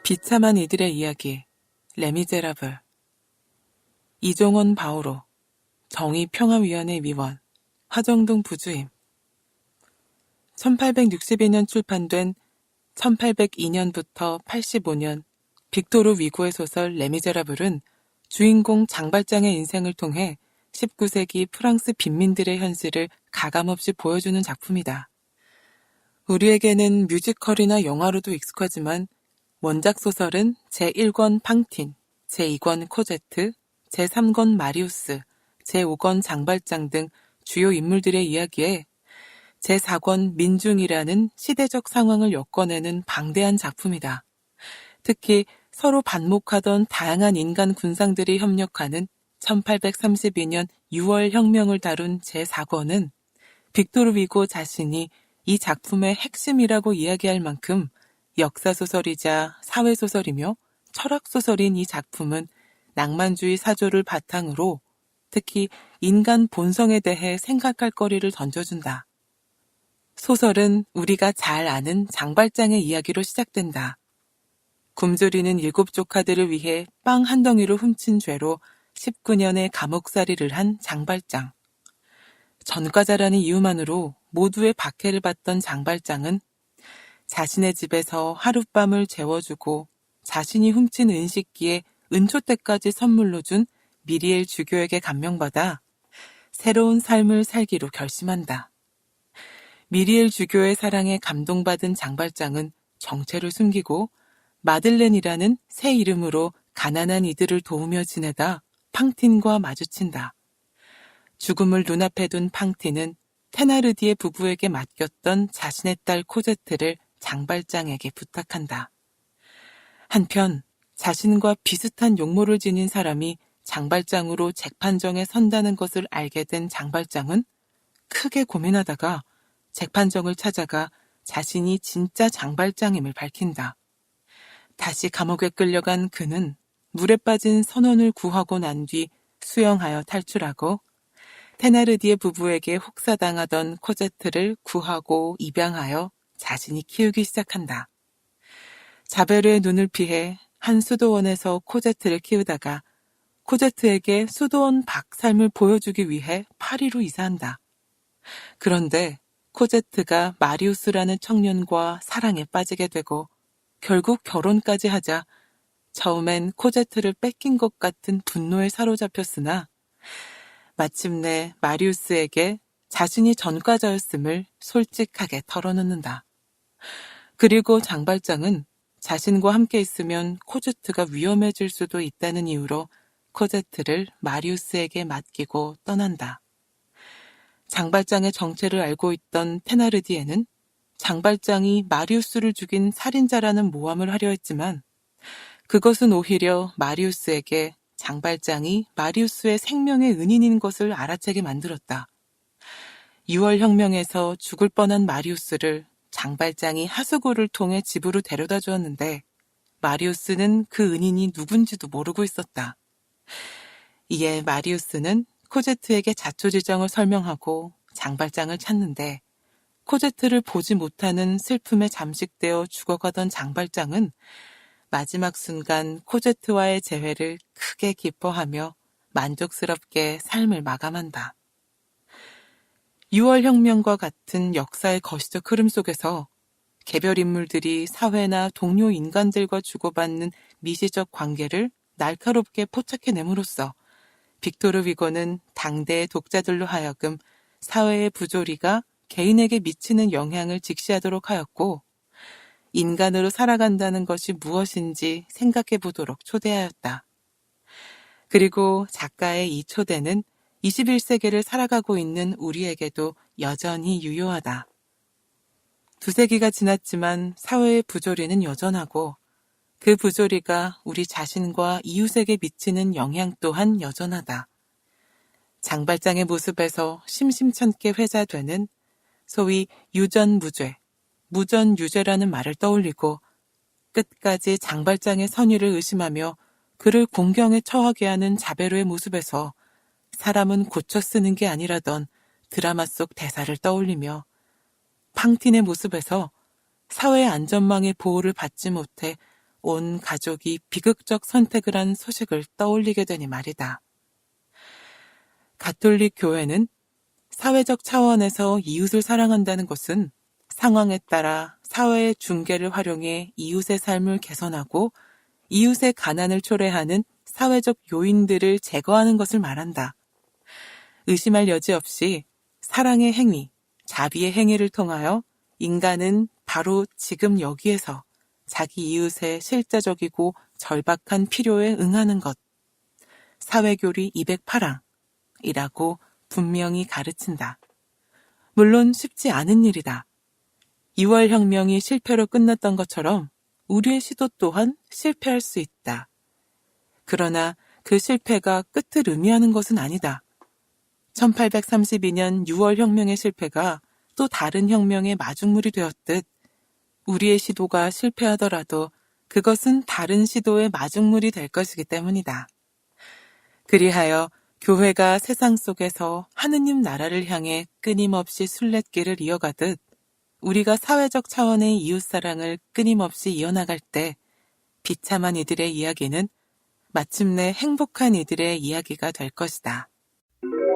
비참한 이들의 이야기, 레미제라블. 이종원 바오로, 정의평화위원회 위원, 화정동 부주임. 1862년 출판된 1802년부터 85년 빅토르 위고의 소설 레미제라블은 주인공 장발장의 인생을 통해 19세기 프랑스 빈민들의 현실을 가감없이 보여주는 작품이다. 우리에게는 뮤지컬이나 영화로도 익숙하지만 원작 소설은 제1권 팡틴, 제2권 코제트, 제3권 마리우스, 제5권 장발장 등 주요 인물들의 이야기에 제4권 민중이라는 시대적 상황을 엮어내는 방대한 작품이다. 특히 서로 반목하던 다양한 인간 군상들이 협력하는 1832년 6월 혁명을 다룬 제4권은 빅토르 위고 자신이 이 작품의 핵심이라고 이야기할 만큼 역사소설이자 사회소설이며 철학소설인 이 작품은 낭만주의 사조를 바탕으로 특히 인간 본성에 대해 생각할 거리를 던져준다. 소설은 우리가 잘 아는 장발장의 이야기로 시작된다. 굶주리는 7 조카들을 위해 빵 한 덩이를 훔친 죄로 19년의 감옥살이를 한 장발장. 전과자라는 이유만으로 모두의 박해를 받던 장발장은 자신의 집에서 하룻밤을 재워주고 자신이 훔친 은식기에 은초대까지 선물로 준 미리엘 주교에게 감명받아 새로운 삶을 살기로 결심한다. 미리엘 주교의 사랑에 감동받은 장발장은 정체를 숨기고 마들렌이라는 새 이름으로 가난한 이들을 도우며 지내다 팡틴과 마주친다. 죽음을 눈앞에 둔 팡틴은 테나르디에 부부에게 맡겼던 자신의 딸 코제트를 장발장에게 부탁한다. 한편 자신과 비슷한 용모를 지닌 사람이 장발장으로 재판정에 선다는 것을 알게 된 장발장은 크게 고민하다가 재판정을 찾아가 자신이 진짜 장발장임을 밝힌다. 다시 감옥에 끌려간 그는 물에 빠진 선원을 구하고 난 뒤 수영하여 탈출하고 테나르디에 부부에게 혹사당하던 코제트를 구하고 입양하여 자신이 키우기 시작한다. 자베르의 눈을 피해 한 수도원에서 코제트를 키우다가 코제트에게 수도원 밖 삶을 보여주기 위해 파리로 이사한다. 그런데 코제트가 마리우스라는 청년과 사랑에 빠지게 되고 결국 결혼까지 하자 처음엔 코제트를 뺏긴 것 같은 분노에 사로잡혔으나 마침내 마리우스에게 자신이 전과자였음을 솔직하게 털어놓는다. 그리고 장발장은 자신과 함께 있으면 코제트가 위험해질 수도 있다는 이유로 코제트를 마리우스에게 맡기고 떠난다. 장발장의 정체를 알고 있던 테나르디에는 장발장이 마리우스를 죽인 살인자라는 모함을 하려 했지만 그것은 오히려 마리우스에게 장발장이 마리우스의 생명의 은인인 것을 알아채게 만들었다. 6월 혁명에서 죽을 뻔한 마리우스를 장발장이 하수구를 통해 집으로 데려다 주었는데 마리우스는 그 은인이 누군지도 모르고 있었다. 이에 마리우스는 코제트에게 자초지정을 설명하고 장발장을 찾는데 코제트를 보지 못하는 슬픔에 잠식되어 죽어가던 장발장은 마지막 순간 코제트와의 재회를 크게 기뻐하며 만족스럽게 삶을 마감한다. 6월 혁명과 같은 역사의 거시적 흐름 속에서 개별 인물들이 사회나 동료 인간들과 주고받는 미시적 관계를 날카롭게 포착해냄으로써 빅토르 위고는 당대의 독자들로 하여금 사회의 부조리가 개인에게 미치는 영향을 직시하도록 하였고 인간으로 살아간다는 것이 무엇인지 생각해 보도록 초대하였다. 그리고 작가의 이 초대는 21세기를 살아가고 있는 우리에게도 여전히 유효하다. 2세기가 지났지만 사회의 부조리는 여전하고 그 부조리가 우리 자신과 이웃에게 미치는 영향 또한 여전하다. 장발장의 모습에서 심심찮게 회자되는 소위 유전무죄, 무전유죄라는 말을 떠올리고 끝까지 장발장의 선의를 의심하며 그를 공경에 처하게 하는 자베르의 모습에서 사람은 고쳐 쓰는 게 아니라던 드라마 속 대사를 떠올리며 팡틴의 모습에서 사회 안전망의 보호를 받지 못해 온 가족이 비극적 선택을 한 소식을 떠올리게 되니 말이다. 가톨릭 교회는 사회적 차원에서 이웃을 사랑한다는 것은 상황에 따라 사회의 중개를 활용해 이웃의 삶을 개선하고 이웃의 가난을 초래하는 사회적 요인들을 제거하는 것을 말한다. 의심할 여지 없이 사랑의 행위, 자비의 행위를 통하여 인간은 바로 지금 여기에서 자기 이웃의 실제적이고 절박한 필요에 응하는 것, 사회교리 208항이라고 분명히 가르친다. 물론 쉽지 않은 일이다. 2월 혁명이 실패로 끝났던 것처럼 우리의 시도 또한 실패할 수 있다. 그러나 그 실패가 끝을 의미하는 것은 아니다. 1832년 6월 혁명의 실패가 또 다른 혁명의 마중물이 되었듯 우리의 시도가 실패하더라도 그것은 다른 시도의 마중물이 될 것이기 때문이다. 그리하여 교회가 세상 속에서 하느님 나라를 향해 끊임없이 순례길을 이어가듯 우리가 사회적 차원의 이웃사랑을 끊임없이 이어나갈 때 비참한 이들의 이야기는 마침내 행복한 이들의 이야기가 될 것이다.